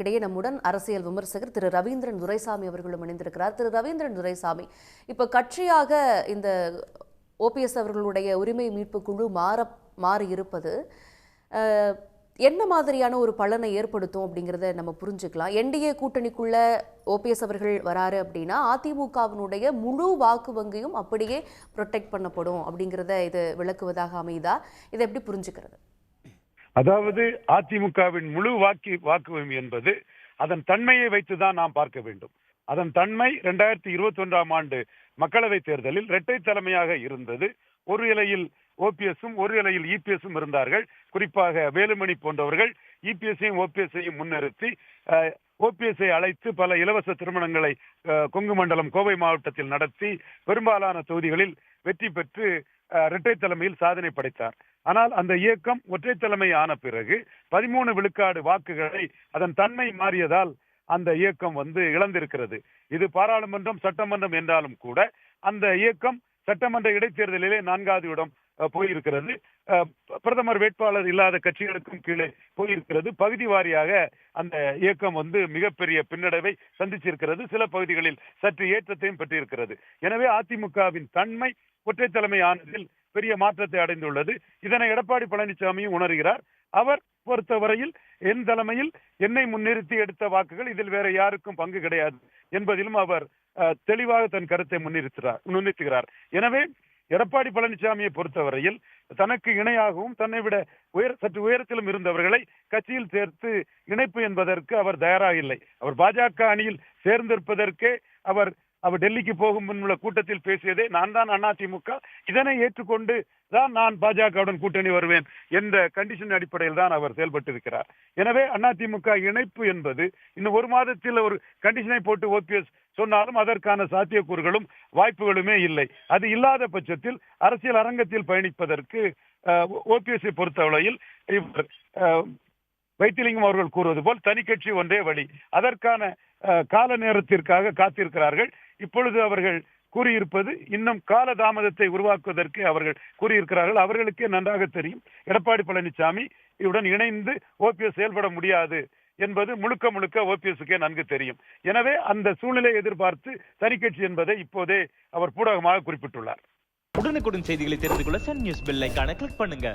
இதற்கிடையே நம்முடன் அரசியல் விமர்சகர் திரு ரவீந்திரன் துரைசாமி அவர்களும் இணைந்திருக்கிறார். திரு ரவீந்திரன் துரைசாமி, இப்ப கட்சியாக இந்த ஓபிஎஸ் அவர்களுடைய உரிமை மீட்பு குழு மாறி இருப்பது என்ன மாதிரியான ஒரு பலனை ஏற்படுத்தும் அப்படிங்கிறத நம்ம புரிஞ்சுக்கலாம். என்டிஏ கூட்டணிக்குள்ள ஓபிஎஸ் அவர்கள் வராரு அப்படின்னா அதிமுகவினுடைய முழு வாக்கு வங்கியும் அப்படியே ப்ரொடெக்ட் பண்ணப்படும் அப்படிங்கிறத இது விளக்குவதாக அமைதா? இதை எப்படி புரிஞ்சுக்கிறது? அதாவது அதிமுகவின் முழு வாக்கு வங்கி என்பது அதன் தன்மையை வைத்துதான் நாம் பார்க்க வேண்டும். அதன் தன்மை 2021ஆம் ஆண்டு மக்களவை தேர்தலில் இரட்டை தலைமையாக இருந்தது. ஒரு இலையில் ஓபிஎஸும் ஒரு இலையில் இபிஎஸும் இருந்தார்கள். குறிப்பாக வேலுமணி போன்றவர்கள் இபிஎஸ்ஐயும் ஓபிஎஸ்ஐயும் முன்னிறுத்தி ஓபிஎஸ்ஐ அழைத்து பல இலவச திருமணங்களை கொங்கு மண்டலம் கோவை மாவட்டத்தில் நடத்தி பெரும்பாலான தொகுதிகளில் வெற்றி பெற்று இரட்டை தலைமையில் சாதனை படைத்தார். ஆனால் அந்த இயக்கம் ஒற்றை தலைமை ஆன பிறகு 13 விழுக்காடு வாக்குகளை அதன் தன்மை மாறியதால் அந்த இயக்கம் இழந்திருக்கிறது. இது பாராளுமன்றம் சட்டமன்றம் என்றாலும் கூட அந்த இயக்கம் சட்டமன்ற இடைத்தேர்தலிலே 4வது இடம் போயிருக்கிறது. பிரதமர் வேட்பாளர் இல்லாத கட்சிகளுக்கும் கீழே போயிருக்கிறது. பகுதி வாரியாக அந்த இயக்கம் மிகப்பெரிய பின்னடைவை சந்திச்சிருக்கிறது. சில பகுதிகளில் சற்று ஏற்றத்தையும் பெற்றிருக்கிறது. எனவே அதிமுகவின் தன்மை ஒற்றை தலைமை ஆனதில் பெரிய மாற்றத்தை அடைந்துள்ளது. இதனை எடப்பாடி பழனிசாமியும் உணர்கிறார். அவர் பொறுத்தவரையில் என் தலைமையில் என்னை முன்னிறுத்தி எடுத்த வாக்குகள், இதில் வேற யாருக்கும் பங்கு கிடையாது என்பதிலும் அவர் தெளிவாக தன் கருத்தை முன்னிறுத்துகிறார். எனவே எடப்பாடி பழனிசாமியை பொறுத்தவரையில் தனக்கு இணையாகவும் தன்னை விட சற்று உயரத்திலும் இருந்தவர்களை கட்சியில் சேர்த்து இணைப்பு என்பதற்கு அவர் தயாராக இல்லை. அவர் பாஜக அணியில் சேர்ந்திருப்பதற்கே அவர் டெல்லிக்கு போகும் முன்னுள்ள கூட்டத்தில் பேசியதே நான் தான் அதிமுக, இதனை ஏற்றுக்கொண்டு தான் நான் பாஜகவுடன் கூட்டணி வருவேன் என்ற கண்டிஷன் அடிப்படையில் தான் அவர் செயல்பட்டிருக்கிறார். எனவே அதிமுக இணைப்பு என்பது இன்னும் ஒரு மாதத்தில் ஒரு கண்டிஷனை போட்டு ஓபிஎஸ் சொன்னாலும் அதற்கான சாத்தியக்கூறுகளும் வாய்ப்புகளுமே இல்லை. அது இல்லாத பட்சத்தில் அரசியல் அரங்கத்தில் பயணிப்பதற்கு ஓபிஎஸ்ஐ பொறுத்தவரையில் வைத்திலிங்கம் அவர்கள் கூறுவது போல் தனி கட்சி ஒன்றே வழி. அதற்கான கால நேரத்திற்காக காத்திருக்கிறார்கள். இப்பொழுது அவர்கள் கூறியிருப்பது இன்னும் கால தாமதத்தை உருவாக்குவதற்கு அவர்கள் கூறியிருக்கிறார்கள். அவர்களுக்கே நன்றாக தெரியும் எடப்பாடி பழனிசாமி இவுடன் இணைந்து ஓபிஎஸ் செயல்பட முடியாது என்பது முழுக்க ஓபிஎஸ்க்கே நன்கு தெரியும். எனவே அந்த சூழ்நிலை எதிர்பார்த்து தனி கட்சி என்பதை இப்போதே அவர் பூடகமாக குறிப்பிட்டுள்ளார். உடனுக்குடன் செய்திகளை தெரிந்து கொள்ள சன் நியூஸ் பெல் ஐகானை கிளிக் பண்ணுங்க.